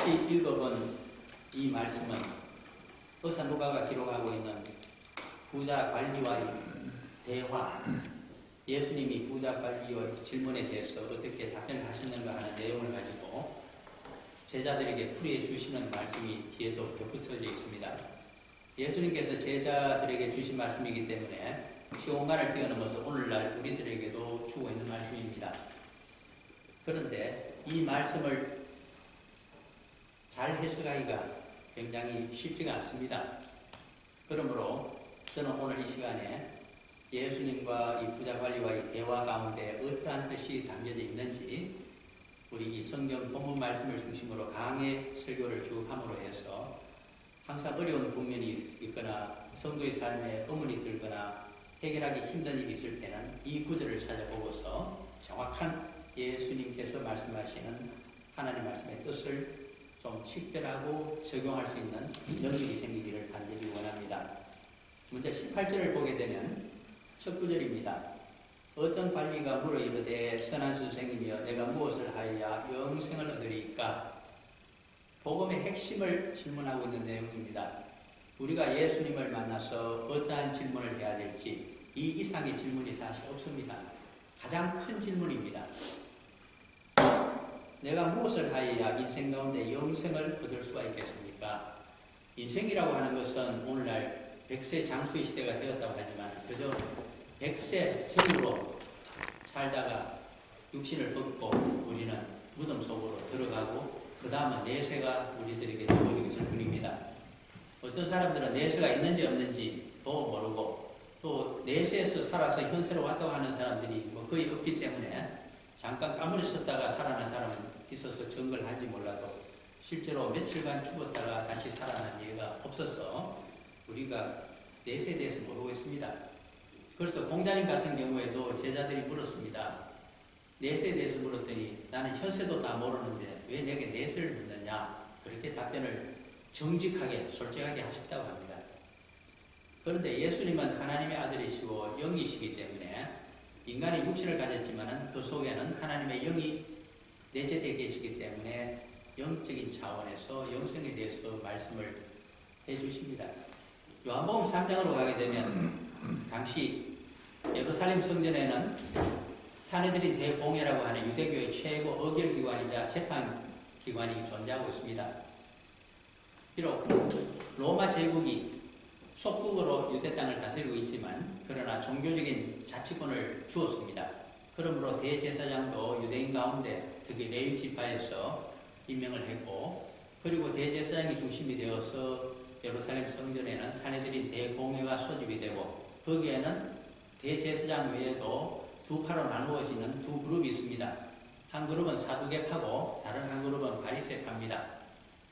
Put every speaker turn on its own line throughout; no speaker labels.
같이 읽어본 이 말씀은 의사 누가가 기록하고 있는 부자 관리와의 대화, 예수님이 부자 관리의 질문에 대해서 어떻게 답변을 하시는가 하는 내용을 가지고 제자들에게 풀이해 주시는 말씀이 뒤에도 덧붙여져 있습니다. 예수님께서 제자들에게 주신 말씀이기 때문에 시공간을 뛰어넘어서 오늘날 우리들에게도 주고 있는 말씀입니다. 그런데 이 말씀을 잘 해석하기가 굉장히 쉽지가 않습니다. 그러므로 저는 오늘 이 시간에 예수님과 이 부자관리와의 대화 가운데 어떠한 뜻이 담겨져 있는지 우리 이 성경 본문 말씀을 중심으로 강의 설교를 쭉 함으로 해서 항상 어려운 국면이 있거나 성도의 삶에 의문이 들거나 해결하기 힘든 일이 있을 때는 이 구절을 찾아보고서 정확한 예수님께서 말씀하시는 하나님 말씀의 뜻을 좀 식별하고 적용할 수 있는 능력이 생기기를 간절히 원합니다. 먼저 18절을 보게 되면 첫 구절입니다. 어떤 관리가 물어 이르되 선한 선생이며 내가 무엇을 하여야 영생을 얻으리이까? 복음의 핵심을 질문하고 있는 내용입니다. 우리가 예수님을 만나서 어떠한 질문을 해야 될지 이 이상의 질문이 사실 없습니다. 가장 큰 질문입니다. 내가 무엇을 하여야 인생 가운데 영생을 얻을 수가 있겠습니까? 인생이라고 하는 것은 오늘날 100세 장수의 시대가 되었다고 하지만 그저 100세 생으로 살다가 육신을 벗고 우리는 무덤 속으로 들어가고 그 다음은 내세가 우리들에게 주어지는 것일 뿐입니다. 어떤 사람들은 내세가 있는지 없는지도 모르고 또 내세에서 살아서 현세로 왔다고 하는 사람들이 거의 없기 때문에 잠깐 까무리 썼다가 살아난 사람은 있어서 정글한지 몰라도 실제로 며칠간 죽었다가 다시 살아난 예가 없어서 우리가 내세에 대해서 모르고 있습니다. 그래서 공자님 같은 경우에도 제자들이 물었습니다. 내세에 대해서 물었더니 나는 현세도 다 모르는데 왜 내게 내세를 묻느냐? 그렇게 답변을 정직하게 솔직하게 하셨다고 합니다. 그런데 예수님은 하나님의 아들이시고 영이시기 때문에 인간이 육신을 가졌지만 그 속에는 하나님의 영이 내재되어 계시기 때문에 영적인 차원에서 영성에 대해서 말씀을 해주십니다. 요한복음 3장으로 가게 되면 당시 예루살렘 성전에는 사내들인 대공회라고 하는 유대교의 최고 의결기관이자 재판기관이 존재하고 있습니다. 비록 로마 제국이 속국으로 유대 땅을 다스리고 있지만 그러나 종교적인 자치권을 주었습니다. 그러므로 대제사장도 유대인 가운데 특히 레위 지파에서 임명을 했고 그리고 대제사장이 중심이 되어서 예루살렘 성전에는 사내들인 대공회가 소집이 되고 거기에는 대제사장 외에도 두 파로 나누어지는 두 그룹이 있습니다. 한 그룹은 사두개파고 다른 한 그룹은 바리새파입니다.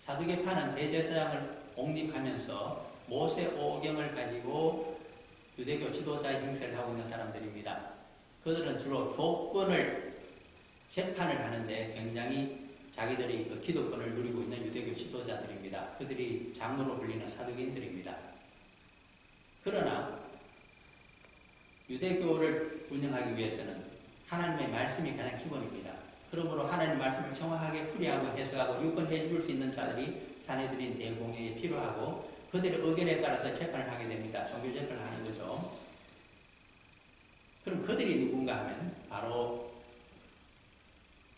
사두개파는 대제사장을 옹립하면서 모세 오경을 가지고 유대교 지도자의 행세를 하고 있는 사람들입니다. 그들은 주로 교권을 재판을 하는데 굉장히 자기들이 그 기득권을 누리고 있는 유대교 지도자들입니다. 그들이 장로로 불리는 사두개인들입니다. 그러나 유대교를 운영하기 위해서는 하나님의 말씀이 가장 기본입니다. 그러므로 하나님의 말씀을 정확하게 풀이하고 해석하고 유권해 줄 수 있는 자들이 사내들인 대공회에 필요하고 그들의 의견에 따라서 재판을 하게 됩니다. 종교 재판을 하는 거죠. 그럼 그들이 누군가 하면 바로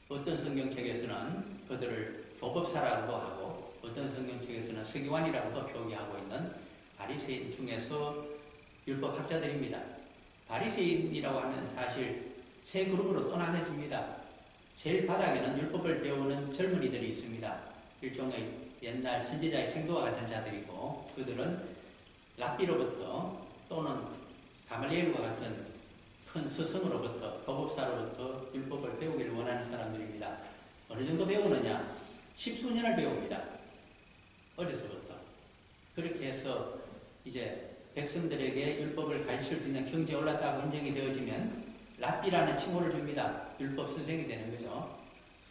어떤 성경책에서는 그들을 교법사라고도 하고 어떤 성경책에서는 서기관이라고도 표기하고 있는 바리새인 중에서 율법학자들입니다. 바리새인이라고 하면 사실 세 그룹으로 또 나눠집니다. 제일 바닥에는 율법을 배우는 젊은이들이 있습니다. 일종의 옛날 선지자의 생도와 같은 자들이고 그들은 랍비로부터 또는 가말리엘과 같은 큰 스승으로부터 교법사로부터 율법을 배우기를 원하는 사람들입니다. 어느 정도 배우느냐? 10수년을 배웁니다. 어려서부터. 그렇게 해서 이제 백성들에게 율법을 가르칠 수 있는 경지에 올랐다고 인정이 되어지면 랍비라는 칭호를 줍니다. 율법 선생이 되는 거죠.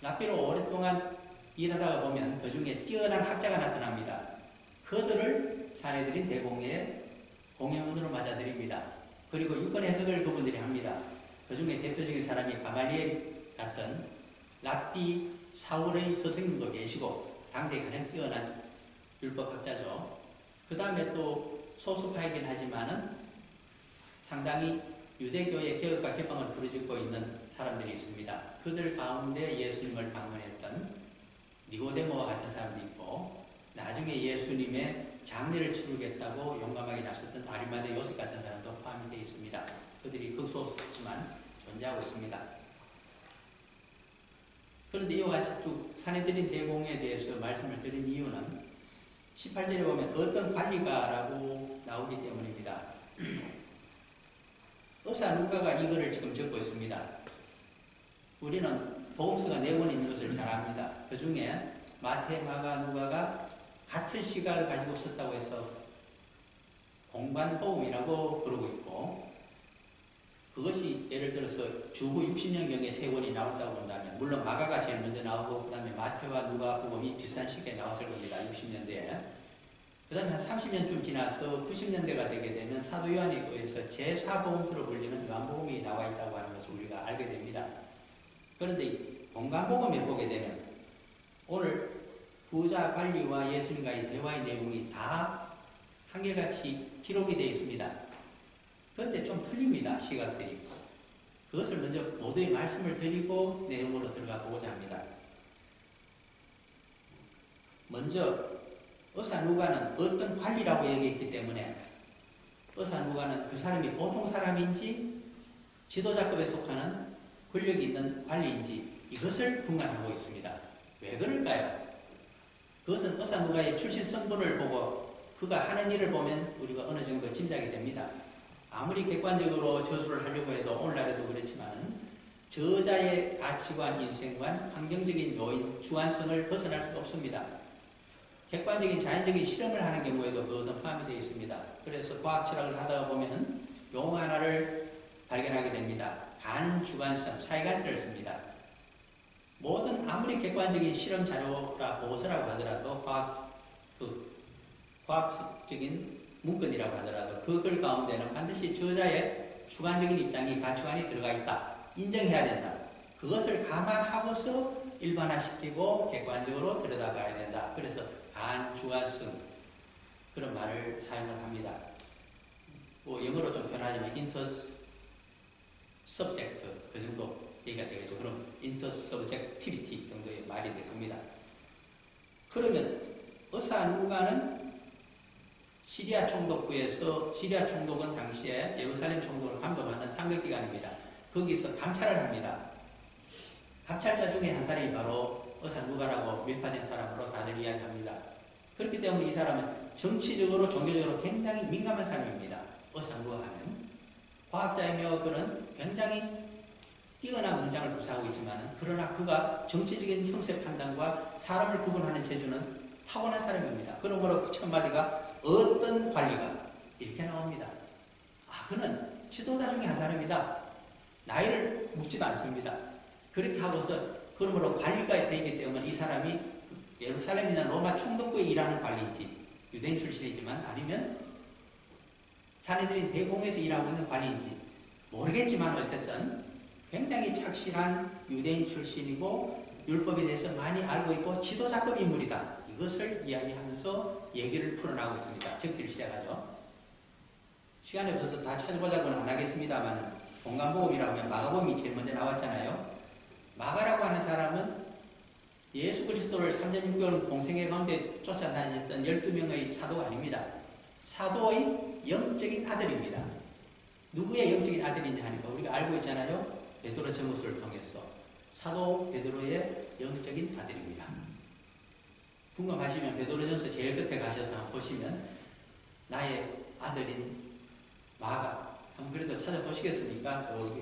랍비로 오랫동안 일하다가 보면 그 중에 뛰어난 학자가 나타납니다. 그들을 사내들인 대공회의 공회원으로 맞아들입니다. 그리고 유권 해석을 그분들이 합니다. 그 중에 대표적인 사람이 가말리엘 같은 랍비 사울의 스승님도 계시고 당대에 가장 뛰어난 율법학자죠. 그 다음에 또 소수파이긴 하지만은 상당히 유대교의 개혁과 개방을 부르짖고 있는 사람들이 있습니다. 그들 가운데 예수님을 방문했던 니고데모와 같은 사람도 있고, 나중에 예수님의 장례를 치르겠다고 용감하게 나섰던 아리마대 요셉 같은 사람도 포함이 되어 있습니다. 그들이 극소수지만 존재하고 있습니다. 그런데 이와 같이 쭉 사내들인 대공에 대해서 말씀을 드린 이유는 18절에 보면 어떤 관리가라고 나오기 때문입니다. 의사 누가가 이거를 지금 적고 있습니다. 우리는 복음서가 네 권 있는 것을 잘 압니다. 그 중에 마태, 마가, 누가가 같은 시각을 가지고 썼다고 해서 공반복음이라고 부르고 있고, 그것이 예를 들어서 주후 60년경에 세 권이 나온다고 본다면, 물론 마가가 제일 먼저 나오고 그 다음에 마태와 누가 복음이 비슷한 시기에 나왔을 겁니다. 60년대에. 그 다음에 한 30년쯤 지나서 90년대가 되게 되면 사도 요한에 의해서 제4복음서로 불리는 요한복음이 나와 있다고 하는 것을 우리가 알게 됩니다. 그런데 공간복음에 보게 되면 오늘 부자 관리와 예수님과의 대화의 내용이 다 한결같이 기록이 되어 있습니다. 그런데 좀 틀립니다. 시각들이. 그것을 먼저 모두의 말씀을 드리고 내용으로 들어가 보고자 합니다. 먼저 의사 누가는 어떤 관리라고 얘기했기 때문에 의사 누가는 그 사람이 보통 사람인지 지도자급에 속하는 권력이 있는 관리인지 이것을 분간하고 있습니다. 왜 그럴까요? 그것은 의사 누가의 출신 성분을 보고 그가 하는 일을 보면 우리가 어느 정도 짐작이 됩니다. 아무리 객관적으로 저수를 하려고 해도 오늘날에도 그렇지만 저자의 가치관, 인생관, 환경적인 요인, 주관성을 벗어날 수가 없습니다. 객관적인 자연적인 실험을 하는 경우에도 그것은 포함이 되어 있습니다. 그래서 과학 철학을 하다 보면 용어 하나를 발견하게 됩니다. 반주관성, 사이가트를 씁니다. 모든 아무리 객관적인 실험 자료라 보고서라고 하더라도 과학적인 문건이라고 하더라도 그 글 가운데는 반드시 저자의 주관적인 입장이 가치관이 들어가 있다. 인정해야 된다. 그것을 감안하고서 일반화시키고 객관적으로 들여다봐야 된다. 그래서 반주관성 그런 말을 사용을 합니다. 뭐 영어로 좀 표현하자면 intersubject 그 정도 얘기가 되겠죠. 그럼 intersubjectivity 정도의 말이 될 겁니다. 그러면 의사 누가는 시리아 총독부에서 시리아 총독은 당시에 예루살렘 총독을 감독하는 상급기관입니다. 거기서 감찰을 합니다. 감찰자 중에 한 사람이 바로 의사 누가라고 밀파된 사람으로 다들 이야기합니다. 그렇기 때문에 이 사람은 정치적으로 종교적으로 굉장히 민감한 사람입니다. 의사 누가 하면 과학자이며 그는 굉장히 뛰어난 문장을 구사하고 있지만 그러나 그가 정치적인 형세 판단과 사람을 구분하는 재주는 타고난 사람입니다. 그러므로 첫 마디가 어떤 관리가 이렇게 나옵니다. 그는 지도자 중에 한 사람이다. 나이를 묻지도 않습니다. 그렇게 하고서 그러므로 관리가 되기 때문에 이 사람이 예루살렘이나 로마 총독부에 일하는 관리인지 유대인 출신이지만 아니면 사내들인 대공에서 일하고 있는 관리인지 모르겠지만 어쨌든 굉장히 착실한 유대인 출신이고 율법에 대해서 많이 알고 있고 지도자급 인물이다. 이것을 이야기하면서 얘기를 풀어나가고 있습니다. 적기를 시작하죠. 시간이 없어서 다 찾아보자고는 안 하겠습니다만 공간복음이라고 하면 마가복음이 제일 먼저 나왔잖아요. 마가라고 하는 사람은 예수 그리스도를 3년 6개월 공생애 가운데 쫓아다녔던 12명의 사도가 아닙니다. 사도의 영적인 아들입니다. 누구의 영적인 아들이냐 하니까 우리가 알고 있잖아요. 베드로 전후서를 통해서 사도 베드로의 영적인 아들입니다. 궁금하시면 베드로전서 제일 끝에 가셔서 한번 보시면 나의 아들인 마가 한번 그래도 찾아보시겠습니까? 저기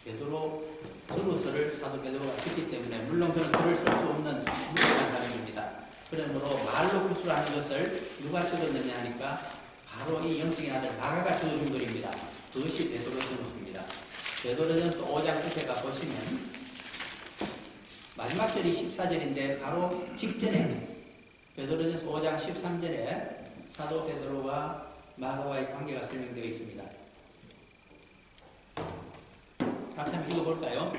베드로 전후서를 사도 베드로가 썼기 때문에 물론 그는 글을 쓸 수 없는 무식한 사람입니다. 그러므로 말로 구술하는 것을 누가 적었느냐 하니까 바로 이 영적인 아들 마가가 적은 글입니다. 그것이 베드로 전후서입니다. 베드로전서 5장 끝에 가보시면 마지막 절이 14절인데 바로 직전에 베드로전서 5장 13절에 사도 베드로와 마가와의 관계가 설명되어 있습니다. 같이 한번 읽어볼까요?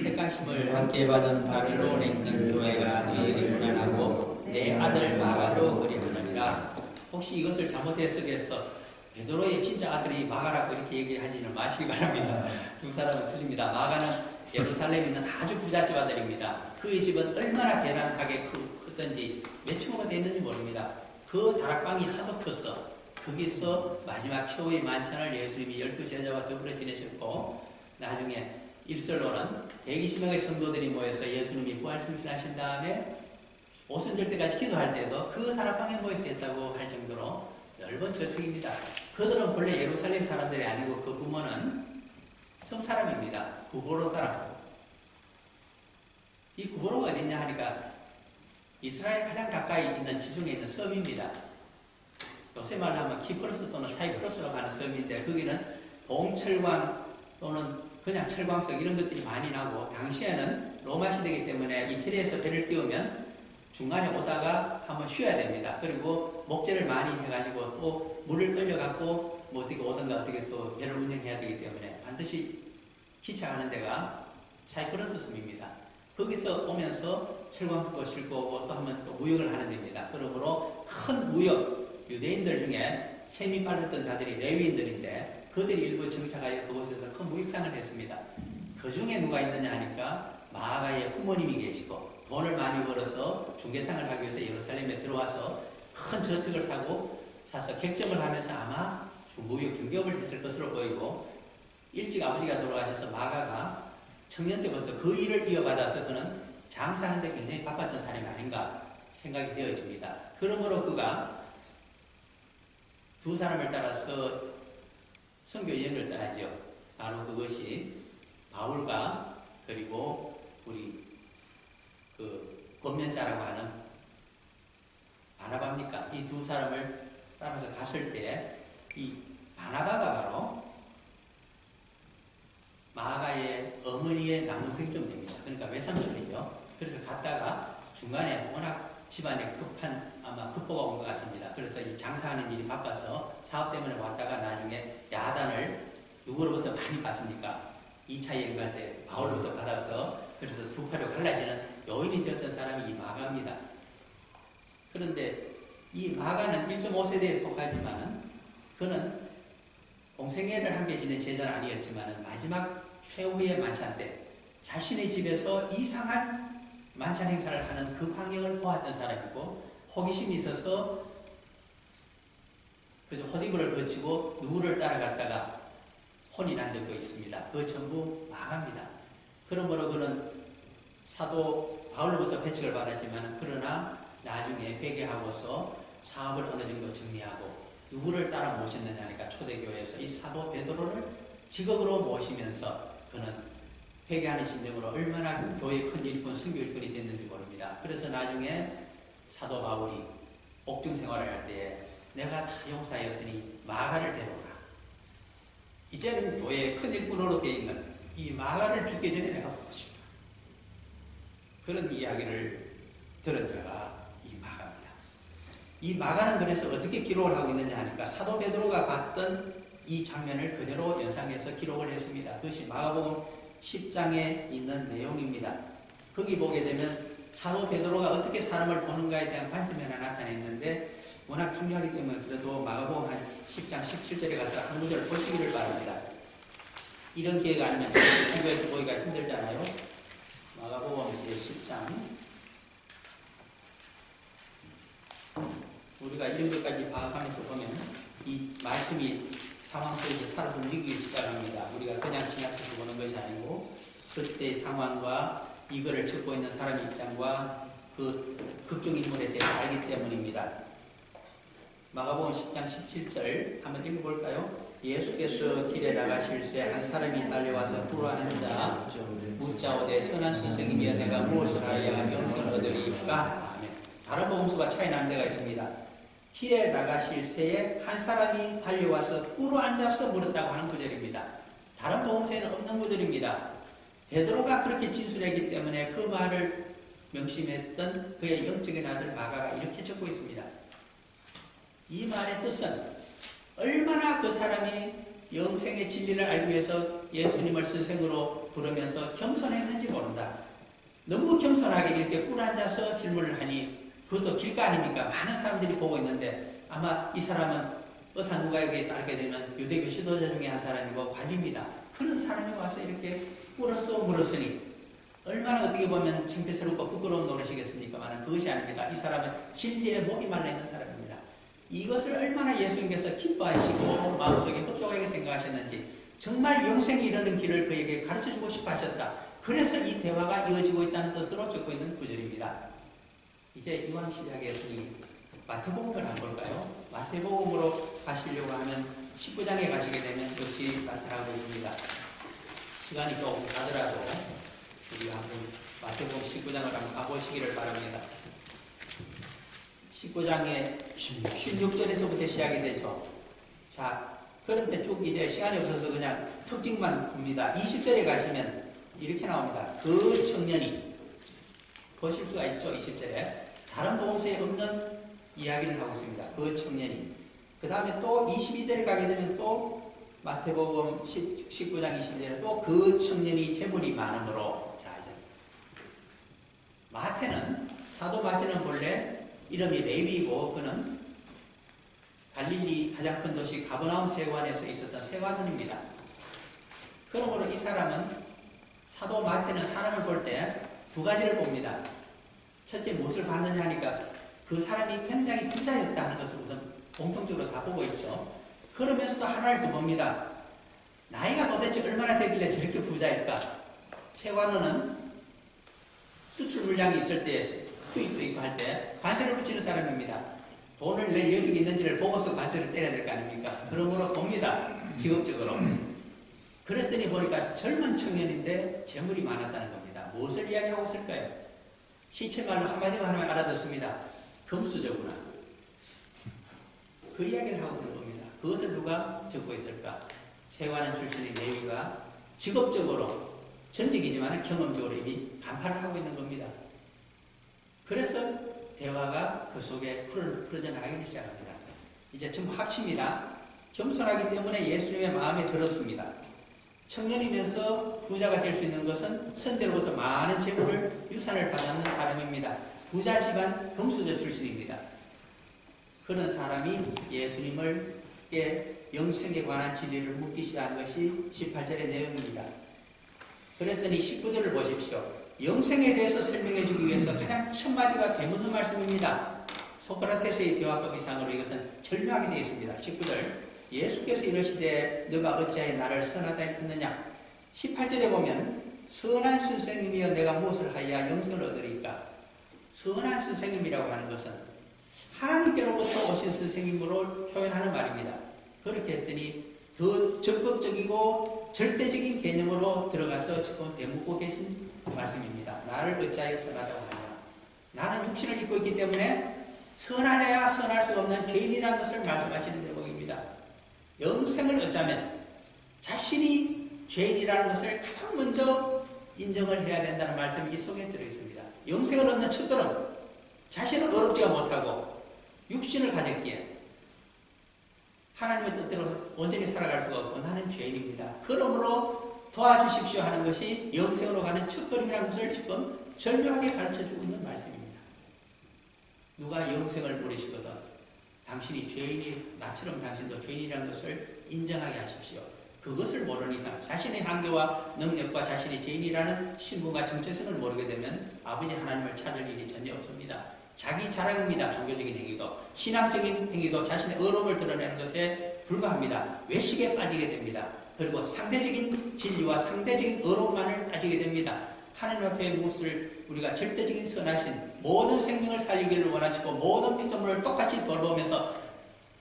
택하심을 함께 받은 바벨론에 있는 교회가 너에게 문안하고 내 아들 마가도 그리하느니라. 혹시 이것을 잘못 해석해서 베드로의 진짜 아들이 마가라고 이렇게 얘기하지는 마시기 바랍니다. 두 사람은 틀립니다. 마가는 예루살렘에 있는 아주 부잣집 아들입니다. 그의 집은 얼마나 대단하게 컸던지 몇 층으로 되어 있는지 모릅니다. 그 다락방이 하도 컸어. 거기서 마지막 최후의 만찬을 예수님이 12제자와 더불어 지내셨고, 나중에 일설로는 120명의 성도들이 모여서 예수님이 부활승천하신 다음에 오순절 때까지 기도할 때도 그 다락방에 모여서 했다고 할 정도로 넓은 저축입니다. 그들은 본래 예루살렘 사람들이 아니고 그 부모는 섬 사람입니다. 구보로 사람. 이 구보로가 어디냐 하니까 이스라엘 가장 가까이 있는 지중해 있는 섬입니다. 요새 말로 하면 키프로스 또는 사이프러스라고 하는 섬인데, 거기는 동철광 또는 그냥 철광석 이런 것들이 많이 나고, 당시에는 로마 시대이기 때문에 이태리에서 배를 띄우면 중간에 오다가 한번 쉬어야 됩니다. 그리고 목재를 많이 해가지고 또 물을 끌려갖고 뭐 어떻게 오든가 어떻게 또 배를 운영해야 되기 때문에 반드시 기차하는 데가 사이프러스 섬입니다. 거기서 오면서 철광석도 싣고 오고 또 하면 또 무역을 하는 데입니다. 그러므로 큰 무역, 유대인들 중에 셈이 빨랐던 자들이 레위인들인데, 그들이 일부 정착하여 그곳에서 큰 무역상을 했습니다. 그 중에 누가 있느냐 하니까 마가의 부모님이 계시고, 돈을 많이 벌어서 중개상을 하기 위해서 예루살렘에 들어와서 큰 저택을 사서 객점을 하면서 아마 무역 중개업을 했을 것으로 보이고, 일찍 아버지가 돌아가셔서 마가가 청년 때부터 그 일을 이어받아서 그는 장사하는데 굉장히 바빴던 사람이 아닌가 생각이 되어집니다. 그러므로 그가 두 사람을 따라서 선교 여행을 떠나지요. 바로 그것이 바울과 그리고 우리 그 권면자라고 하는 바나바입니까? 이 두 사람을 따라서 갔을 때 이 바나바가 바로 마가의 어머니의 남동생쯤 됩니다. 그러니까 외삼촌이죠. 그래서 갔다가 중간에 워낙 집안에 아마 급보가 온 것 같습니다. 그래서 이 장사하는 일이 바빠서 사업 때문에 왔다가 나중에 야단을 누구로부터 많이 받습니까? 2차 여행 갈 때 바울로부터 받아서, 그래서 두 팔로 갈라지는 요인이 되었던 사람이 이 마가입니다. 그런데 이 마가는 1.5세대에 속하지만은 그는 공생애를 함께 지낸 제자는 아니었지만 마지막 최후의 만찬 때 자신의 집에서 이상한 만찬 행사를 하는 그 광경을 보았던 사람이고, 호기심이 있어서 그저 헛이불을 거치고 누구를 따라갔다가 혼이 난 적도 있습니다. 그 전부 마가입니다. 그러므로 그는 사도 바울로부터 배척을 받았지만, 그러나 나중에 회개하고서 사업을 어느 정도 정리하고 누구를 따라 모셨느냐 하니까 초대교회에서 이 사도 베드로를 직업으로 모시면서 그는 회개하는 심정으로 얼마나 교회의 큰 일꾼, 선교 일꾼이 됐는지 모릅니다. 그래서 나중에 사도 바울이 옥중 생활을 할 때에 내가 다 용서하였으니 마가를 데려오라. 이제는 교회의 큰 일꾼으로 되어 있는 이 마가를 죽기 전에 내가 보고 싶다. 그런 이야기를 들은 자가 이 마가입니다. 이 마가는 그래서 어떻게 기록을 하고 있느냐 하니까 사도 베드로가 봤던 이 장면을 그대로 연상해서 기록을 했습니다. 그것이 마가복음 10장에 있는 내용입니다. 거기 보게 되면 사도 베드로가 어떻게 사람을 보는가에 대한 관점이 하나 나타나 있는데, 워낙 중요하기 때문에 그래도 마가복음 한 10장 17절에 가서 한 구절을 보시기를 바랍니다. 이런 기회가 아니면 주변에서 보기가 힘들잖아요. 마가복음 10장 우리가 이런 것까지 파악하면서 보면 이 말씀이 상황 속에서 살아 움직이기 시작합니다. 우리가 그냥 지나쳐서 보는 것이 아니고 그때의 상황과 이거를 듣고 있는 사람 입장과 그 극중 인물에 대해서 알기 때문입니다. 마가복음 10장 17절 한번 읽어볼까요? 예수께서 길에 나가실 때 한 사람이 달려와서 불어하는 자 묻자오되 선한 선생님이여 내가 무엇을 하여야 영생을 얻으리이까? 아멘. 다른 복음서가 차이 나는 데가 있습니다. 길에 나가실 새에 한 사람이 달려와서 꿇어 앉아서 물었다고 하는 구절입니다. 다른 복음서에는 없는 구절입니다. 베드로가 그렇게 진술했기 때문에 그 말을 명심했던 그의 영적인 아들 마가가 이렇게 적고 있습니다. 이 말의 뜻은 얼마나 그 사람이 영생의 진리를 알기 위해서 예수님을 선생으로 부르면서 겸손했는지 모른다. 너무 겸손하게 이렇게 꿇 앉아서 질문을 하니 그것도 길가 아닙니까? 많은 사람들이 보고 있는데 아마 이 사람은 의사누가에게 따르게 되면 유대교 지도자 중에 한 사람이고 관리입니다. 그런 사람이 와서 이렇게 물었으니 얼마나 어떻게 보면 창피스럽고 부끄러운 노릇이겠습니까만 그것이 아닙니다. 이 사람은 진리에 목이 말라있는 사람입니다. 이것을 얼마나 예수님께서 기뻐하시고 마음속에 흡족하게 생각하셨는지 정말 영생이 이르는 길을 그에게 가르쳐주고 싶어 하셨다. 그래서 이 대화가 이어지고 있다는 뜻으로 적고 있는 구절입니다. 이제 이왕 시작했으니 마태복음을 한번 볼까요? 마태복음으로 가시려고 하면 19장에 가시게 되면 역시 나타나고 있습니다. 시간이 조금 가더라도 우리 한번 마태복음 19장을 한번 가보시기를 바랍니다. 19장의 16절에서부터 시작이 되죠. 자, 그런데 쭉 이제 시간이 없어서 그냥 특징만 봅니다. 20절에 가시면 이렇게 나옵니다. 그 청년이 보실 수가 있죠. 20절에 다른 복음서에 없는 이야기를 하고 있습니다. 그 청년이. 그 다음에 또 22절에 가게 되면 또 마태복음 19장 22절에 또 그 청년이 재물이 많으므로. 자, 이제 사도 마태는 본래 이름이 레위이고 그는 갈릴리 가장 큰 도시 가버나움 세관에서 있었던 세관원입니다. 그러므로 이 사람은 사도 마태는 사람을 볼 때 두 가지를 봅니다. 첫째 무엇을 봤느냐 하니까 그 사람이 굉장히 부자였다 하는 것을 우선 공통적으로 다 보고 있죠. 그러면서도 하나를 더 봅니다. 나이가 도대체 얼마나 되길래 저렇게 부자일까? 세관원은 수출 물량이 있을 때 수입도 있고 할 때 관세를 붙이는 사람입니다. 돈을 낼 여력이 있는지를 보고서 관세를 때려야 될 거 아닙니까? 그러므로 봅니다. 직업적으로. 그랬더니 보니까 젊은 청년인데 재물이 많았다는 겁니다. 무엇을 이야기하고 있을까요? 시체말로 한마디만 하면 알아듣습니다. 금수저구나. 그 이야기를 하고 있는 겁니다. 그것을 누가 적고 있을까? 세관원 출신의 레위가 직업적으로 전직이지만 경험적으로 이미 간파를 하고 있는 겁니다. 그래서 대화가 그 속에 풀어져나가기 시작합니다. 이제 전부 합칩니다. 겸손하기 때문에 예수님의 마음에 들었습니다. 청년이면서 부자가 될 수 있는 것은 선대로부터 많은 재물을 유산을 받는 사람입니다. 부자 집안 금수저 출신입니다. 그런 사람이 예수님께 영생에 관한 진리를 묻기 시작한 것이 18절의 내용입니다. 그랬더니 19절을 보십시오. 영생에 대해서 설명해 주기 위해서 가장 첫 마디가 되묻는 말씀입니다. 소크라테스의 대화법 이상으로 이것은 절묘하게 되어 있습니다. 19절 예수께서 이러시되 너가 어찌하여 나를 선하다 했느냐. 18절에 보면 선한 선생님이여 내가 무엇을 하여야 영생을 얻으리까. 선한 선생님이라고 하는 것은 하나님께로부터 오신 선생님으로 표현하는 말입니다. 그렇게 했더니 더 적극적이고 절대적인 개념으로 들어가서 지금 되묻고 계신 말씀입니다. 나를 어찌하여 선하다고 하냐. 나는 육신을 입고 있기 때문에 선하여야 선할 수 없는 죄인이라는 것을 말씀하시는 대목입니다. 영생을 얻자면 자신이 죄인이라는 것을 가장 먼저 인정을 해야 된다는 말씀이 이 속에 들어있습니다. 영생을 얻는 첫걸음, 자신은 어렵지가 못하고 육신을 가졌기에 하나님의 뜻대로 온전히 살아갈 수가 없고 나는 죄인입니다. 그러므로 도와주십시오 하는 것이 영생으로 가는 첫걸음이라는 것을 지금 절묘하게 가르쳐주고 있는 말씀입니다. 누가 영생을 물으시거든 당신이 나처럼 당신도 죄인이라는 것을 인정하게 하십시오. 그것을 모르는 이상 자신의 한계와 능력과 자신이 죄인이라는 신분과 정체성을 모르게 되면 아버지 하나님을 찾을 일이 전혀 없습니다. 자기 자랑입니다. 종교적인 행위도 신앙적인 행위도 자신의 어려움을 드러내는 것에 불과합니다. 외식에 빠지게 됩니다. 그리고 상대적인 진리와 상대적인 어려움만을 따지게 됩니다. 하나님 앞에 무엇을 우리가 절대적인 선하신 모든 생명을 살리기를 원하시고 모든 피조물을 똑같이 돌보면서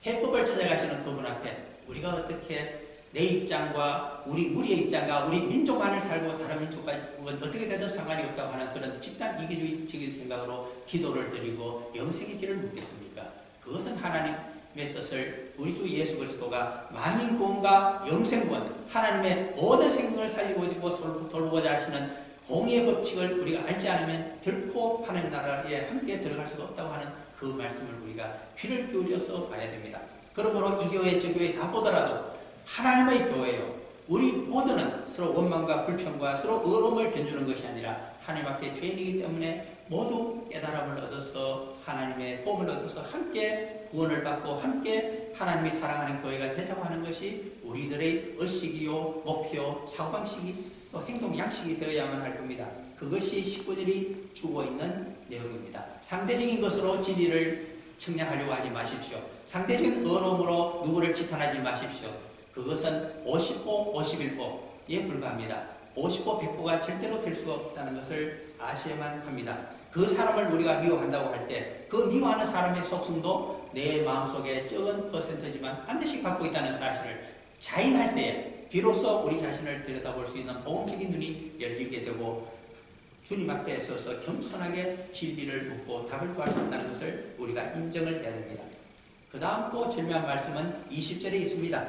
해법을 찾아가시는 그분 앞에 우리가 어떻게 내 입장과 우리의 입장과 우리 민족만을 살고 다른 민족과 어떻게 되든 상관이 없다고 하는 그런 집단 이기주의적인 생각으로 기도를 드리고 영생의 길을 묻겠습니까? 그것은 하나님의 뜻을 우리 주 예수 그리스도가 만민 구원과 영생 구원 하나님의 모든 생명을 살리고 돌보고자 하시는 공의의 법칙을 우리가 알지 않으면 결코 하나님 나라에 함께 들어갈 수가 없다고 하는 그 말씀을 우리가 귀를 기울여서 봐야 됩니다. 그러므로 이 교회, 저 교회 다 보더라도 하나님의 교회요. 우리 모두는 서로 원망과 불평과 서로 의로움을 견주는 것이 아니라 하나님 앞에 죄인이기 때문에 모두 깨달음을 얻어서 하나님의 도움을 얻어서 함께 구원을 받고 함께 하나님이 사랑하는 교회가 되자고 하는 것이 우리들의 의식이요, 목표, 사고방식이 또 행동 양식이 되어야만 할 겁니다. 그것이 19절이 주고 있는 내용입니다. 상대적인 것으로 진리를 측량하려고 하지 마십시오. 상대적인 의로움으로 누구를 지탄하지 마십시오. 그것은 50보, 51보에 불과합니다. 50보, 100보가 절대로 될 수가 없다는 것을 아셔야만 합니다. 그 사람을 우리가 미워한다고 할 때 그 미워하는 사람의 속성도 내 마음속에 적은 퍼센트지만 반드시 갖고 있다는 사실을 자인할 때에 비로소 우리 자신을 들여다볼 수 있는 보험적인 눈이 열리게 되고 주님 앞에 서서 겸손하게 진리를 묻고 답을 구할 수 있다는 것을 우리가 인정을 해야 됩니다. 그 다음 또 절묘한 말씀은 20절에 있습니다.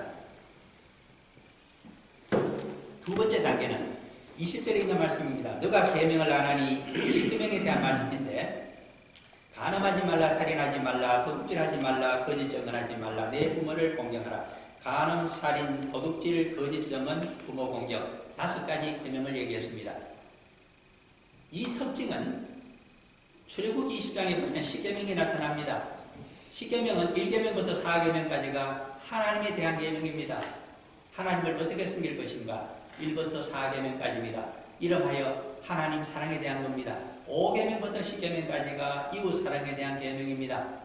두 번째 단계는 20절에 있는 말씀입니다. 너가 계명을 안 하니 10계명에 대한 말씀인데 간음하지 말라, 살인하지 말라, 도둑질하지 말라, 거짓 증언하지 말라, 내 부모를 공경하라. 간음, 살인, 도둑질, 거짓 증언, 부모 공경 5가지 계명을 얘기했습니다. 이 특징은 출애굽기 20장에 보면 10계명이 나타납니다. 10계명은 1계명부터 4계명까지가 하나님에 대한 계명입니다. 하나님을 어떻게 섬길 것인가 1부터 4계명까지입니다. 이름하여 하나님 사랑에 대한 겁니다. 5계명부터 10계명까지가 이웃 사랑에 대한 계명입니다.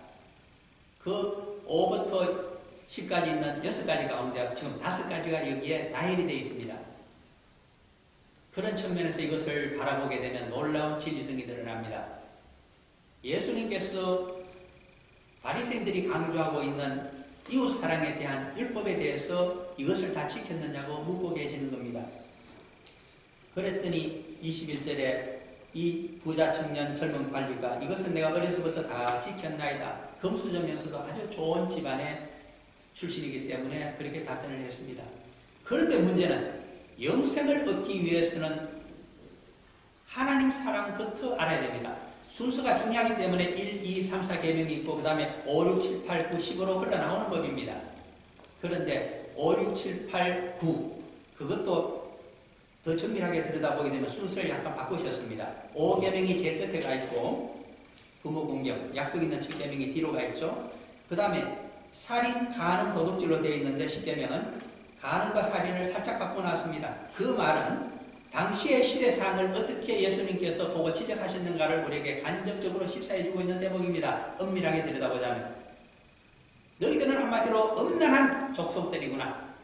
그 5부터 10까지 있는 6가지 가운데 지금 5가지가 여기에 나열이 되어 있습니다. 그런 측면에서 이것을 바라보게 되면 놀라운 진리성이 드러납니다. 예수님께서 바리새인들이 강조하고 있는 이웃 사랑에 대한 율법에 대해서 이것을 다 지켰느냐고 묻고 계시는 겁니다. 그랬더니 21절에 이 부자 청년 젊은 관리가 이것은 내가 어려서부터 다 지켰나이다. 금수저면서도 아주 좋은 집안의 출신이기 때문에 그렇게 답변을 했습니다. 그런데 문제는 영생을 얻기 위해서는 하나님 사랑부터 알아야 됩니다. 순서가 중요하기 때문에 1, 2, 3, 4 계명이 있고 그 다음에 5, 6, 7, 8, 9, 10으로 흘러나오는 법입니다. 그런데 5, 6, 7, 8, 9 그것도 더 정밀하게 들여다보게 되면 순서를 약간 바꾸셨습니다. 5계명이 제일 끝에 가 있고 부모 공경, 약속 있는 7계명이 뒤로 가 있죠. 그 다음에 살인, 간음, 도둑질로 되어 있는데 10계명은 간음과 살인을 살짝 바꿔놨습니다. 그 말은 당시의 시대상을 어떻게 예수님께서 보고 지적하셨는가를 우리에게 간접적으로 실사해주고 있는 대목입니다. 엄밀하게 들여다보자면 너희들은 한마디로 음란한 족속들이구나.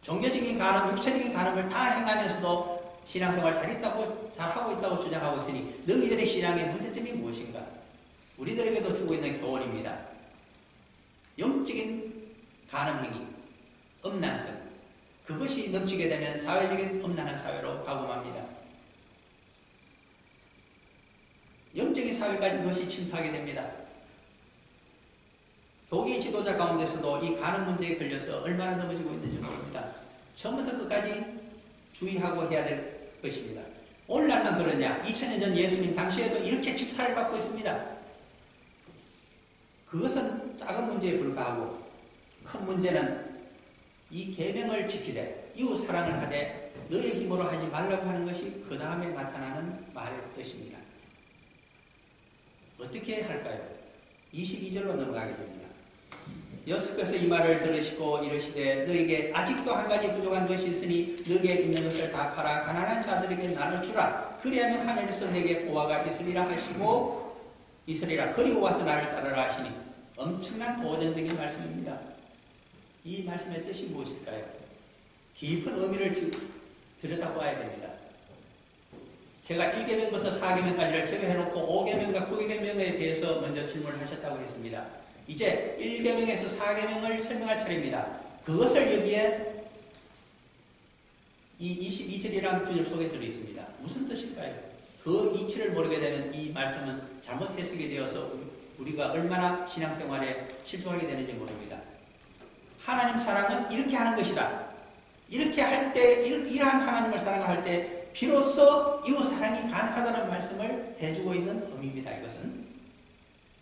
종교적인 간음, 육체적인 간음을 다 행하면서도 신앙생활 잘하고 있다고 주장하고 있으니 너희들의 신앙의 문제점이 무엇인가? 우리들에게도 주고 있는 교훈입니다. 영적인 간음 행위, 음란성 그것이 넘치게 되면 사회적인 음란한 사회로 가고 맙니다. 영적인 사회까지 그것이 침투하게 됩니다. 교계 지도자 가운데서도 이 간음 문제에 걸려서 얼마나 넘어지고 있는지 모릅니다. 처음부터 끝까지 주의하고 해야 될 것입니다. 오늘날만 그러냐? 2000년 전 예수님 당시에도 이렇게 질타를 받고 있습니다. 그것은 작은 문제에 불과하고 큰 문제는 이 계명을 지키되 이웃 사랑을 하되 너의 힘으로 하지 말라고 하는 것이 그 다음에 나타나는 말의 뜻입니다. 어떻게 할까요? 22절로 넘어가게 됩니다. 여호수아께서 이 말을 들으시고 이르시되 너에게 아직도 한 가지 부족한 것이 있으니 너에게 있는 것을 다 팔아 가난한 자들에게 나눠주라. 그리하면 하늘에서 내게 보화가 있으리라 하시고 있으리라. 그리고 와서 나를 따르라 하시니 엄청난 도전적인 말씀입니다. 이 말씀의 뜻이 무엇일까요? 깊은 의미를 들여다봐야 됩니다. 제가 1계명부터 4계명까지를 제외해놓고 5계명과 9계명에 대해서 먼저 질문을 하셨다고 했습니다. 이제 1계명에서 4계명을 설명할 차례입니다. 그것을 여기에 이 22절이라는 구절 속에 들어있습니다. 무슨 뜻일까요? 그 이치를 모르게 되면 이 말씀은 잘못 해석이 되어서 우리가 얼마나 신앙생활에 실수하게 되는지 모릅니다. 하나님 사랑은 이렇게 하는 것이다. 이렇게 할 때, 이러한 하나님을 사랑할 때 비로소 이웃 사랑이 가능하다는 말씀을 해주고 있는 의미입니다. 이것은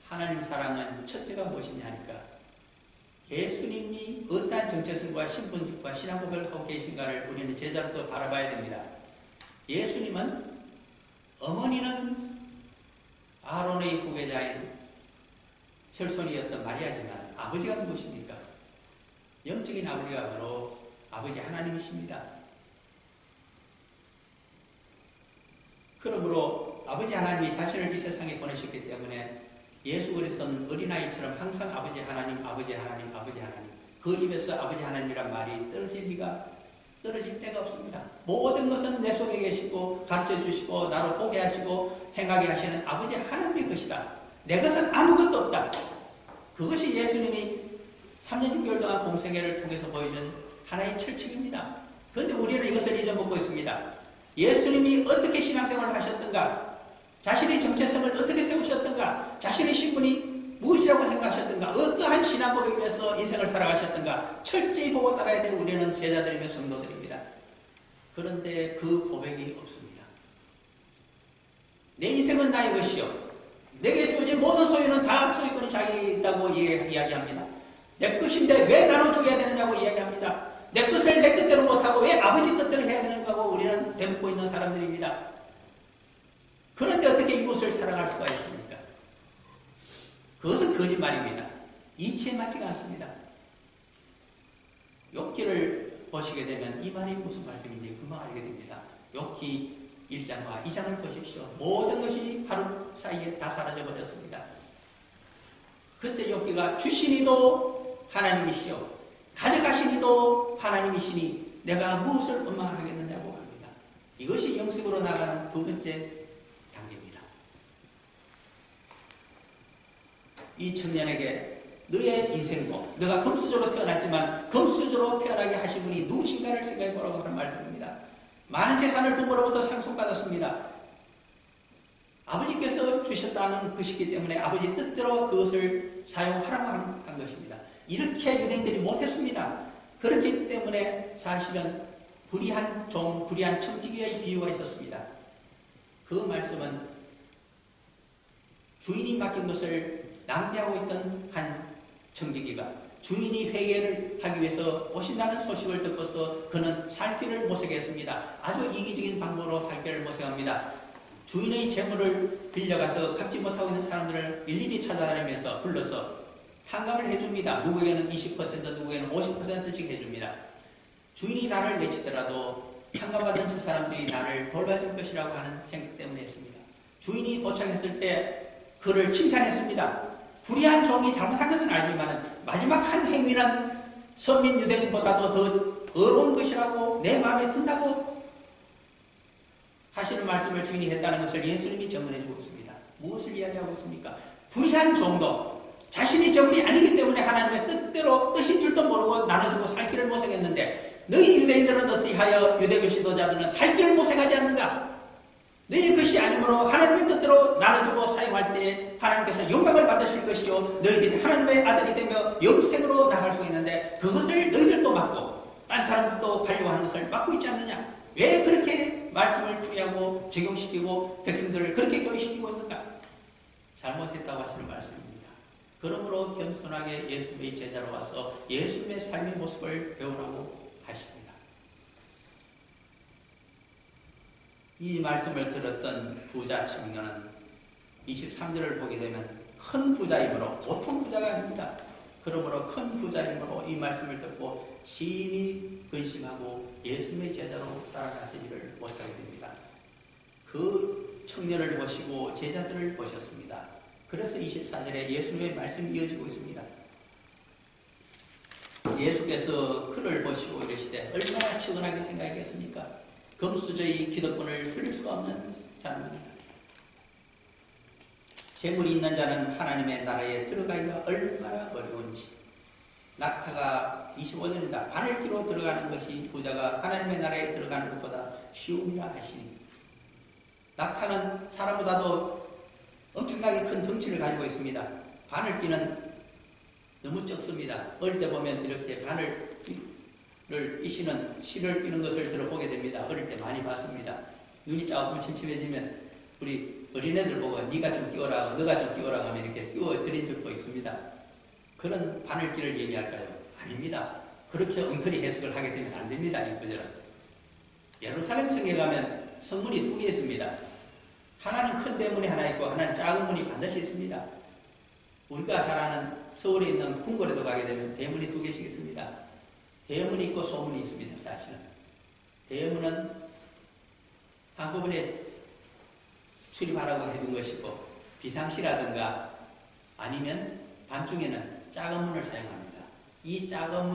하나님 사랑은 첫째가 무엇이냐 하니까 예수님이 어떠한 정체성과 신분직과 신앙고백을 하고 계신가를 우리는 제자로서 바라봐야 됩니다. 예수님은 어머니는 아론의 후계자인 혈손이었던 마리아지만 아버지가 무엇입니까? 영적인 아버지가 바로 아버지 하나님이십니다. 그러므로 아버지 하나님이 자신을 이 세상에 보내셨기 때문에 예수 그리스도는 어린아이처럼 항상 아버지 하나님, 아버지 하나님, 아버지 하나님, 그 입에서 아버지 하나님이란 말이 떨어질 데가 없습니다. 모든 것은 내 속에 계시고 가르쳐 주시고 나를 보게 하시고 행하게 하시는 아버지 하나님의 것이다. 내 것은 아무것도 없다. 그것이 예수님이 3년 6개월 동안 공생애를 통해서 보여준 하나의 철칙입니다. 그런데 우리는 이것을 잊어먹고 있습니다. 예수님이 어떻게 신앙생활을 하셨던가, 자신의 정체성을 어떻게 세우셨던가, 자신의 신분이 무엇이라고 생각하셨던가, 어떠한 신앙 고백 위해서 인생을 살아가셨던가 철저히 보고 따라야 될 우리는 제자들이며 성도들입니다. 그런데 그 고백이 없습니다. 내 인생은 나의 것이요, 내게 주어진 모든 소유는 다 소유권이 자기에 있다고 이야기합니다. 내 것인데 왜 나눠줘야 되느냐고 이야기합니다. 내 것을 내 뜻대로 못하고 왜 아버지 뜻대로 해야 되는가고 우리는 되묻고 있는 사람들입니다. 그런데 어떻게 이웃을 사랑할 수가 있습니까? 그것은 거짓말입니다. 이치에 맞지가 않습니다. 욥기를 보시게 되면 이 말이 무슨 말씀인지 금방 알게 됩니다. 욥기 1장과 2장을 보십시오. 모든 것이 하루 사이에 다 사라져버렸습니다. 그때 욥기가 주시니도 하나님이시요 가져가시니도 하나님이시니 내가 무엇을 원망하겠느냐고 합니다. 이것이 영생으로 나가는 두 번째 단계입니다. 이 청년에게 너의 인생도 너가 금수저로 태어났지만 금수저로 태어나게 하신 분이 누구신가를 생각해 보라고 하는 말씀입니다. 많은 재산을 부모로부터 상속받았습니다. 아버지께서 주셨다는 것이기 때문에 아버지 뜻대로 그것을 사용하라고 한 것입니다. 이렇게 유대인들이 못했습니다. 그렇기 때문에 사실은 불의한 종, 불의한 청지기의 비유가 있었습니다. 그 말씀은 주인이 맡긴 것을 낭비하고 있던 한 청지기가 주인이 회개를 하기 위해서 오신다는 소식을 듣고서 그는 살 길을 모색게 했습니다. 아주 이기적인 방법으로 살 길을 모색합니다. 주인의 재물을 빌려가서 갚지 못하고 있는 사람들을 일일이 찾아다니면서 불러서 환갑을 해줍니다. 누구에게는 20%, 누구에게는 50%씩 해줍니다. 주인이 나를 내치더라도 환갑받은 저 사람들이 나를 돌봐줄 것이라고 하는 생각 때문에 했습니다. 주인이 도착했을 때 그를 칭찬했습니다. 불의한 종이 잘못한 것은 알지만 마지막 한 행위는 선민 유대인보다도 더 어려운 것이라고 내 마음에 든다고 하시는 말씀을 주인이 했다는 것을 예수님이 증언해주고 있습니다. 무엇을 이야기하고 있습니까? 불의한 종도 자신이 정리 아니기 때문에 하나님의 뜻대로 뜻인 줄도 모르고 나눠주고 살 길을 모색했는데 너희 유대인들은 어찌하여 유대교 지도자들은 살 길을 모색하지 않는가? 너희 것이 아니므로 하나님의 뜻대로 나눠주고 사용할 때 하나님께서 영광을 받으실 것이요 너희들이 하나님의 아들이 되며 영생으로 나갈 수 있는데 그것을 너희들도 맡고 다른 사람들도 가려고 하는 것을 맡고 있지 않느냐? 왜 그렇게 말씀을 풀이하고 적용시키고 백성들을 그렇게 교육시키고 있는가? 잘못했다고 하시는 말씀입니다. 그러므로 겸손하게 예수님의 제자로 와서 예수님의 삶의 모습을 배우라고 하십니다. 이 말씀을 들었던 부자 청년은 23절을 보게 되면 큰 부자이므로 보통 부자가 아닙니다. 그러므로 큰 부자이므로 이 말씀을 듣고 심히 근심하고 예수님의 제자로 따라가시지를 못하게 됩니다. 그 청년을 보시고 제자들을 보셨습니다. 그래서 24절에 예수님의 말씀이 이어지고 있습니다. 예수께서 그를 보시고 이러시되 얼마나 측은하게 생각했습니까? 금수저의 기득권을 들을 수가 없는 사람입니다. 재물이 있는 자는 하나님의 나라에 들어가기가 얼마나 어려운지. 낙타가 25절입니다. 바늘기로 들어가는 것이 부자가 하나님의 나라에 들어가는 것보다 쉬움이라 하시니. 낙타는 사람보다도 엄청나게 큰 덩치를 가지고 있습니다. 바늘기는 너무 적습니다. 어릴 때 보면 이렇게 바늘을 이시는 실을 끼는 것을 들어보게 됩니다. 어릴 때 많이 봤습니다. 눈이 조금 침침해지면 우리 어린애들 보고 네가 좀 끼워라, 너가 좀 끼워라 하면 이렇게 끼워드린 적도 있습니다. 그런 바늘길을 얘기할까요? 아닙니다. 그렇게 엉터리 해석을 하게 되면 안 됩니다. 이 구절은. 예루살렘 성에 가면 성문이 두 개 있습니다. 하나는 큰 대문이 하나 있고 하나는 작은 문이 반드시 있습니다. 우리가 잘 아는 서울에 있는 궁궐에도 가게 되면 대문이 두 개씩 있습니다. 대문이 있고 소문이 있습니다. 사실은. 대문은 한꺼번에 출입하라고 해둔 것이고 비상시라든가 아니면 밤중에는 작은 문을 사용합니다. 이 작은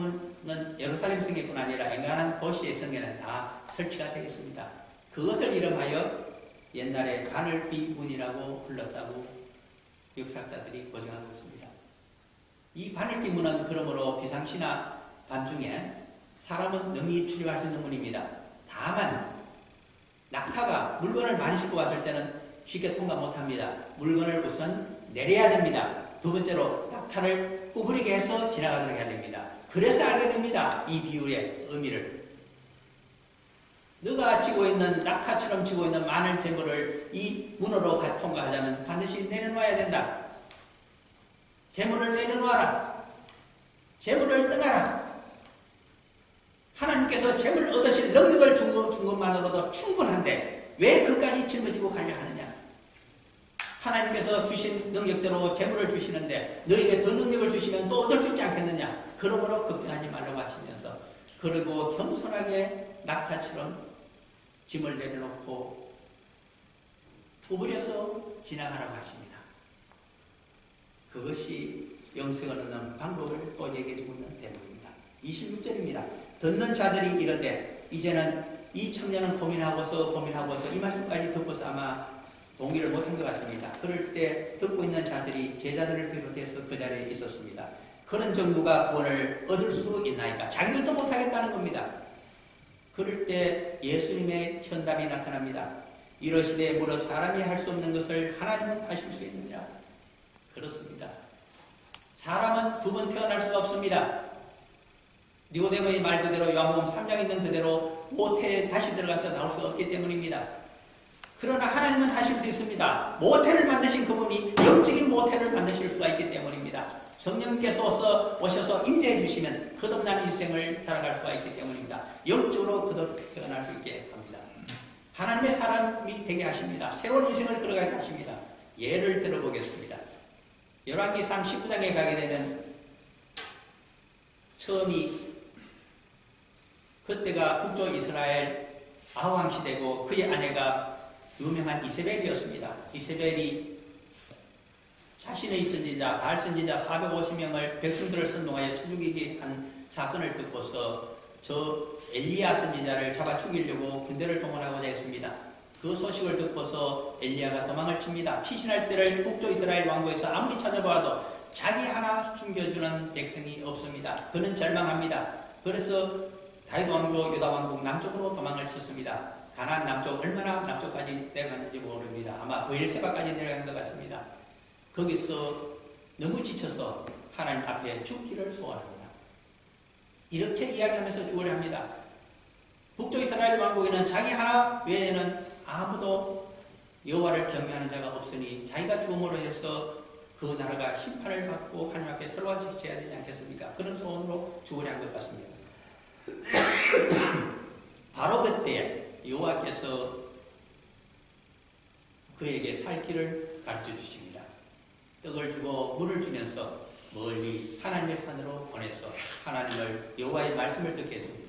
문은 예루살렘 성에뿐 아니라 엔간한 도시의 성에는 다 설치가 되어 있습니다. 그것을 이름하여 옛날에 바늘귀문이라고 불렀다고 역사학자들이 고증하고 있습니다. 이 바늘귀문은 그러므로 비상시나 밤중에 사람은 능히 출입할 수 있는 문입니다. 다만 낙타가 물건을 많이 싣고 왔을 때는 쉽게 통과 못합니다. 물건을 우선 내려야 됩니다. 두 번째로 낙타를 구부리게 해서 지나가도록 해야 됩니다. 그래서 알게 됩니다. 이 비유의 의미를. 너가 지고 있는 낙타처럼 지고 있는 많은 재물을 이 문으로 통과하려면 반드시 내려놓아야 된다. 재물을 내려놓아라. 재물을 떠나라. 하나님께서 재물을 얻으실 능력을 준 것만으로도 충분한데 왜 그까지 짊어지고 가려 하느냐. 하나님께서 주신 능력대로 재물을 주시는데 너에게 더 능력을 주시면 또 얻을 수 있지 않겠느냐. 그러므로 걱정하지 말라고 하시면서 그리고 겸손하게 낙타처럼 짐을 내려놓고 구부려서 지나가라고 하십니다. 그것이 영생을 얻는 방법을 또 얘기해주고 있는 대목입니다. 26절입니다. 듣는 자들이 이르되 이제는 이 청년은 고민하고서 이 말씀까지 듣고서 아마 동의를 못한 것 같습니다. 그럴 때 듣고 있는 자들이 제자들을 비롯해서 그 자리에 있었습니다. 그런 정도가 구원을 얻을 수 있나이까? 자기들도 못하겠다는 겁니다. 그럴 때 예수님의 현답이 나타납니다. 이러시되 무릇 사람이 할 수 없는 것을 하나님은 하실 수 있느니라. 그렇습니다. 사람은 두 번 태어날 수가 없습니다. 니고데모의 말 그대로 요한복음 3장에 있는 그대로 모태에 다시 들어가서 나올 수가 없기 때문입니다. 그러나 하나님은 하실 수 있습니다. 모태를 만드신 그분이 영적인 모태를 만드실 수가 있기 때문입니다. 성령께서 오셔서 임재해 주시면 거듭난 인생을 살아갈 수가 있기 때문입니다. 영적으로 거듭 태어날 수 있게 합니다. 하나님의 사람이 되게 하십니다. 새로운 인생을 걸어가게 하십니다. 예를 들어보겠습니다. 열왕기상 19장에 가게 되면 처음이 그때가 북쪽 이스라엘 아왕 시대고 그의 아내가 유명한 이세벨이었습니다. 이세벨이 자신의 선지자, 바알 선지자 450명을 백성들을 선동하여 쳐 죽이게 한 사건을 듣고서 저 엘리야 선지자를 잡아 죽이려고 군대를 동원하고자 했습니다. 그 소식을 듣고서 엘리야가 도망을 칩니다. 피신할 때를 북쪽 이스라엘 왕국에서 아무리 찾아봐도 자기 하나 숨겨주는 백성이 없습니다. 그는 절망합니다. 그래서 다윗 왕국, 유다 왕국 남쪽으로 도망을 쳤습니다. 가나안 남쪽, 얼마나 남쪽까지 내려갔는지 모릅니다. 아마 브엘세바까지 내려간 것 같습니다. 거기서 너무 지쳐서 하나님 앞에 죽기를 소원합니다. 이렇게 이야기하면서 죽으려 합니다. 북쪽 이스라엘 왕국에는 자기 하나 외에는 아무도 여호와를 경외하는 자가 없으니 자기가 죽음으로 해서 그 나라가 심판을 받고 하나님 앞에 설화시켜야 되지 않겠습니까? 그런 소원으로 죽으려 한 것 같습니다. 바로 그때 여호와께서 그에게 살 길을 가르쳐 주십니다. 떡을 주고 물을 주면서 멀리 하나님의 산으로 보내서 하나님을 여호와의 말씀을 듣게 했습니다.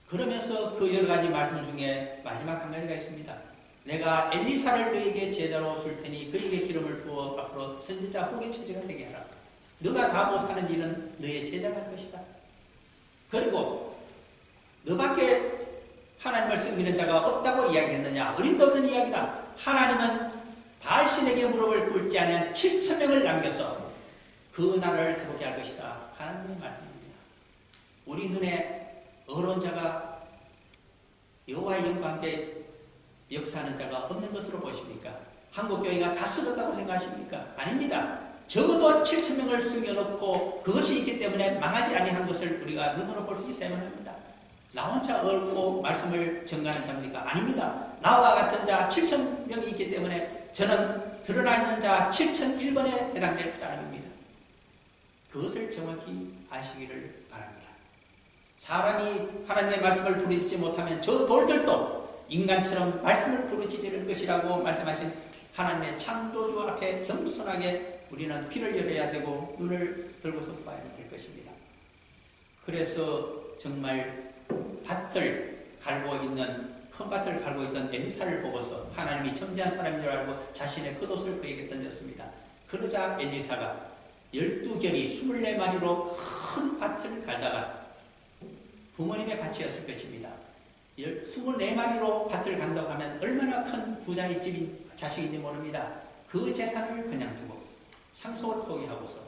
그러면서 그 여러 가지 말씀 중에 마지막 한 가지가 있습니다. 내가 엘리사를 너에게 제자로 줄 테니 그에게 기름을 부어 앞으로 선지자 후계 체제가 되게 하라. 너가 다 못하는 일은 너의 제자가 할 것이다. 그리고 너밖에 하나님을 섬기는 자가 없다고 이야기했느냐? 어림도 없는 이야기다. 하나님은 바알신에게 무릎을 꿇지 않은 7,000명을 남겨서 그 나라를 새롭게 할 것이다. 하나님의 말씀입니다. 우리 눈에 어려운 자가 여호와의 영광과 함께 역사하는 자가 없는 것으로 보십니까? 한국교회가 다 쓰러졌다고 생각하십니까? 아닙니다. 적어도 7,000명을 숨겨놓고 그것이 있기 때문에 망하지 아니한 것을 우리가 눈으로 볼 수 있어야만 합니다. 나 혼자 얽고 말씀을 전가하는 자입니까? 아닙니다. 나와 같은 자 7,000명이 있기 때문에 저는 드러나 있는 자 7001번에 해당됐다는 겁니다. 그것을 정확히 아시기를 바랍니다. 사람이 하나님의 말씀을 부르짖지 못하면 저 돌들도 인간처럼 말씀을 부르짖을 것이라고 말씀하신 하나님의 창조주 앞에 겸손하게 우리는 귀를 열어야 되고 눈을 들고서 봐야 될 것입니다. 그래서 정말 밭을 갈고 있는 큰 밭을 갈고 있던 엘리사를 보고서 하나님이 점지한 사람인 줄 알고 자신의 겉옷을 그에게 던졌습니다. 그러자 엘리사가 12결이 24마리로 큰 밭을 갈다가 부모님의 밭이었을 것입니다. 24마리로 밭을 간다고 하면 얼마나 큰 부자의 집인 자식인지 모릅니다. 그 재산을 그냥 두고 상속을 포기하고서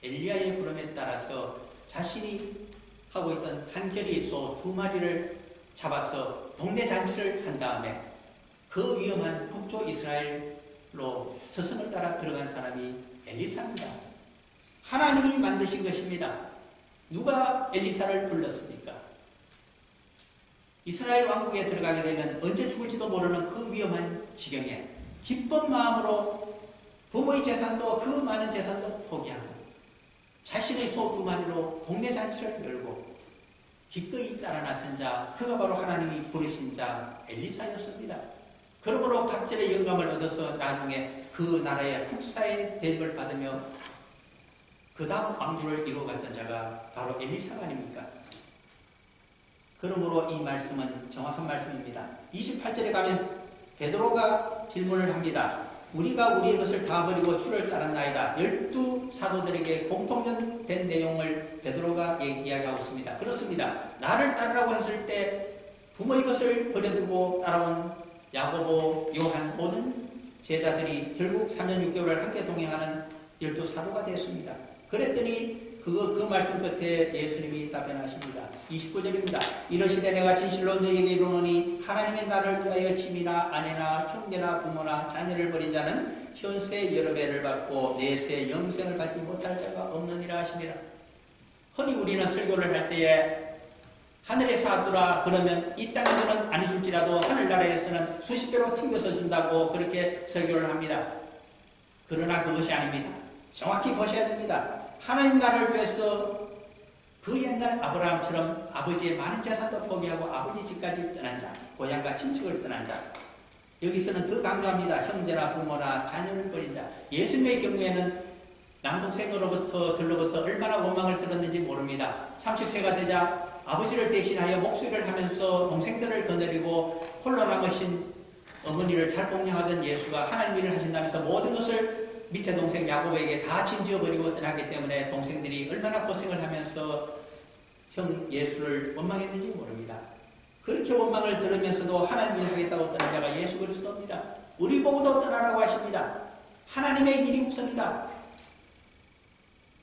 엘리야의 부름에 따라서 자신이 하고 있던 한 결이 소 2마리를 잡아서 동네 잔치를 한 다음에 그 위험한 북쪽 이스라엘로 서성을 따라 들어간 사람이 엘리사입니다. 하나님이 만드신 것입니다. 누가 엘리사를 불렀습니까? 이스라엘 왕국에 들어가게 되면 언제 죽을지도 모르는 그 위험한 지경에 기쁜 마음으로 부모의 재산도 그 많은 재산도 포기하고 자신의 소 2마리로 동네 잔치를 열고 기꺼이 따라 나선 자, 그가 바로 하나님이 부르신 자 엘리사였습니다. 그러므로 각절의 영감을 얻어서 나중에 그 나라의 국사의 대접을 받으며 그 다음 왕조를 이루어갔던 자가 바로 엘리사가 아닙니까? 그러므로 이 말씀은 정확한 말씀입니다. 28절에 가면 베드로가 질문을 합니다. 우리가 우리의 것을 다 버리고 주를 따랐나이다. 12사도들에게 공통된 내용을 베드로가 이야기하고 있습니다. 그렇습니다. 나를 따르라고 했을 때 부모의 것을 버려두고 따라온 야고보, 요한 모든 제자들이 결국 3년 6개월을 함께 동행하는 12사도가 되었습니다. 그랬더니 그 말씀 끝에 예수님이 답변하십니다. 29절입니다. 이러시되 내가 진실로 너희에게 이르노니 하나님의 나를 위하여 집이나 아내나 형제나 부모나 자녀를 버린 자는 현세 여러 배를 받고 내세 영생을 받지 못할 자가 없느니라 하시니라. 흔히 우리는 설교를 할 때에 하늘의 사두라 그러면 이 땅에서는 안 줄지라도 하늘나라에서는 수십 배로 튕겨서 준다고 그렇게 설교를 합니다. 그러나 그것이 아닙니다. 정확히 보셔야 됩니다. 하나님 나라를 위해서 그 옛날 아브라함처럼 아버지의 많은 재산도 포기하고 아버지 집까지 떠난 자, 고향과 친척을 떠난 자. 여기서는 더 강조합니다. 형제나 부모나 자녀를 버린 자. 예수님의 경우에는 남동생으로부터 얼마나 원망을 들었는지 모릅니다. 30세가 되자 아버지를 대신하여 목소리를 하면서 동생들을 거느리고 홀로 남으신 어머니를 잘 공양하던 예수가 하나님 일을 하신다면서 모든 것을 밑에 동생 야고보에게 다 짐지어버리고 떠나기 때문에 동생들이 얼마나 고생을 하면서 형 예수를 원망했는지 모릅니다. 그렇게 원망을 들으면서도 하나님 일을 하겠다고 떠난 자가 예수 그리스도입니다. 우리 보고도 떠나라고 하십니다. 하나님의 일이 우선이다.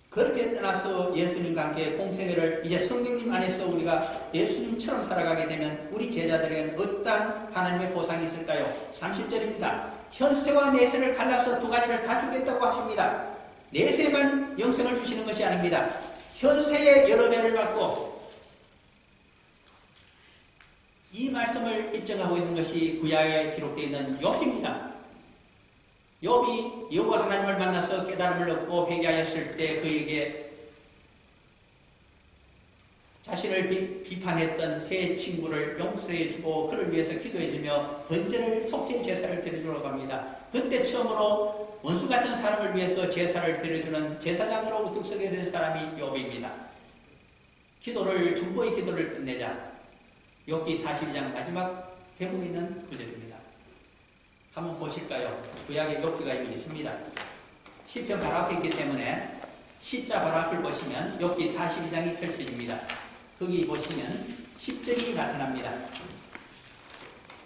그렇게 떠나서 예수님과 함께 공생애를 이제 성령님 안에서 우리가 예수님처럼 살아가게 되면 우리 제자들에게는 어떠한 하나님의 보상이 있을까요? 30절입니다. 현세와 내세를 갈라서 두 가지를 다 주겠다고 하십니다. 내세만 영생을 주시는 것이 아닙니다. 현세의 여러 배를 받고 이 말씀을 입증하고 있는 것이 구약에 기록되어 있는 욥입니다. 욥이 여호와 하나님을 만나서 깨달음을 얻고 회개하였을 때 그에게 자신을 비판했던 세 친구를 용서해주고 그를 위해서 기도해주며 번제를 속죄 제사를 드려주러 갑니다. 그때 처음으로 원수 같은 사람을 위해서 제사를 드려주는 제사장으로 우뚝 서게 된 사람이 욥입니다. 기도를 중보의 기도를 끝내자 욥기 42장 마지막 대목에 있는 구절입니다. 한번 보실까요? 구약에 욥기가 이미 있습니다. 시편 바로 앞에 있기 때문에 시자 바로 앞을 보시면 욥기 42장이 펼쳐집니다. 거기 보시면 10절이 나타납니다.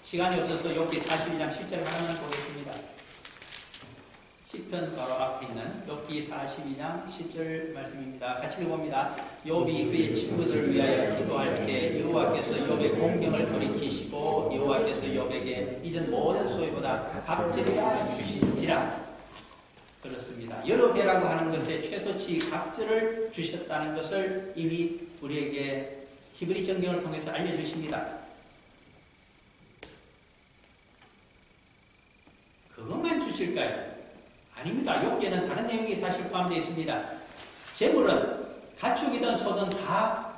시간이 없어서 욥기 42장 10절 하나만 보겠습니다. 시편 바로 앞에 있는 욥기 42장 10절 말씀입니다. 같이 읽어봅니다. 욥이 그의 친구들을 위하여 기도할 때 여호와께서 욥의 공경을 돌이키시고 여호와께서 욥에게 이전 모든 소유보다 갑절이라 주시니라. 그렇습니다. 여러 배라고 하는 것에 최소치 갑절을 주셨다는 것을 이미 우리에게 히브리 성경을 통해서 알려주십니다. 그것만 주실까요? 아닙니다. 욥기에는 다른 내용이 사실 포함되어 있습니다. 재물은 가축이든 소든 다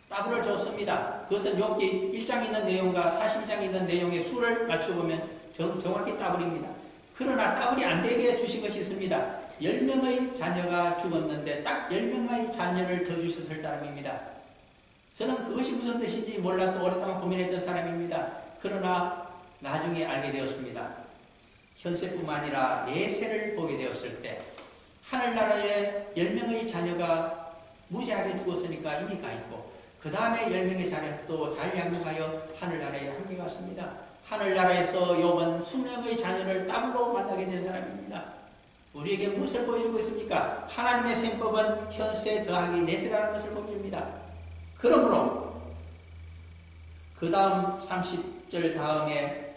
따블을 줬습니다. 그것은 욥기 1장에 있는 내용과 42장에 있는 내용의 수를 맞춰보면 정확히 따블입니다. 그러나 따블이 안 되게 주신 것이 있습니다. 10명의 자녀가 죽었는데 딱 10명의 자녀를 더 주셨을 사람입니다. 저는 그것이 무슨 뜻인지 몰라서 오랫동안 고민했던 사람입니다. 그러나 나중에 알게 되었습니다. 현세뿐만 아니라 내세를 보게 되었을 때 하늘나라에 10명의 자녀가 무지하게 죽었으니까 의미가 있고 그 다음에 10명의 자녀도 잘 양육하여 하늘나라에 함께 갔습니다. 하늘나라에서 욥은 20명의 자녀를 따블로 만나게 된 사람입니다. 우리에게 무엇을 보여주고 있습니까? 하나님의 셈법은 현세 더하기 내세라는 것을 보여줍니다. 그러므로 그 다음 30절 다음에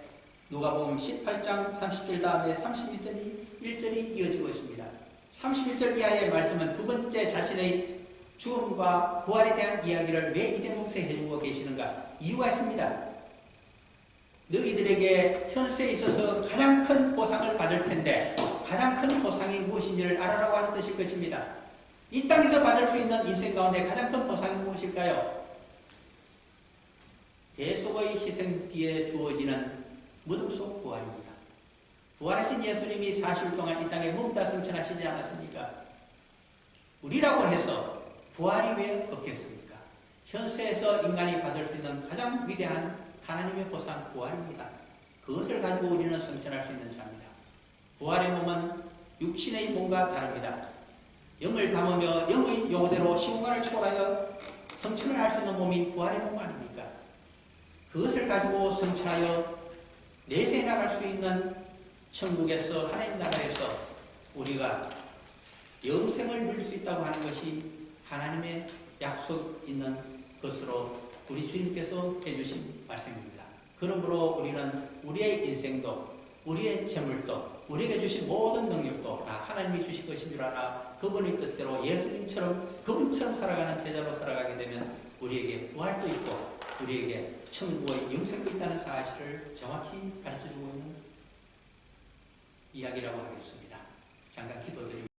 누가복음 18장 30절 다음에 31절이 이어지고 있습니다. 31절 이하의 말씀은 두 번째 자신의 죽음과 부활에 대한 이야기를 왜 이 대목에 해주고 계시는가? 이유가 있습니다. 너희들에게 현세에 있어서 가장 큰 보상을 받을 텐데 가장 큰 보상이 무엇인지를 알아라고 하는 뜻일 것입니다. 이 땅에서 받을 수 있는 인생 가운데 가장 큰 보상이 무엇일까요? 대속의 희생 뒤에 주어지는 무덤 속 부활입니다. 부활하신 예수님이 40일 동안 이 땅에 몸다 승천하시지 않았습니까? 우리라고 해서 부활이 왜 없겠습니까? 현세에서 인간이 받을 수 있는 가장 위대한 하나님의 보상 부활입니다. 그것을 가지고 우리는 승천할 수 있는 자입니다. 부활의 몸은 육신의 몸과 다릅니다. 영을 담으며 영의 용어대로 시공간을 초월하여 성천을 할 수 있는 몸이 부활의 몸 아닙니까? 그것을 가지고 성천하여 내세에 나갈 수 있는 천국에서 하나님 나라에서 우리가 영생을 누릴 수 있다고 하는 것이 하나님의 약속 있는 것으로 우리 주님께서 해주신 말씀입니다. 그러므로 우리는 우리의 인생도 우리의 재물도 우리에게 주신 모든 능력도 다 하나님이 주신 것인 줄 알아 그분의 뜻대로 예수님처럼 그분처럼 살아가는 제자로 살아가게 되면 우리에게 부활도 있고 우리에게 천국의 영생도 있다는 사실을 정확히 가르쳐주고 있는 이야기라고 하겠습니다. 잠깐 기도드립니다.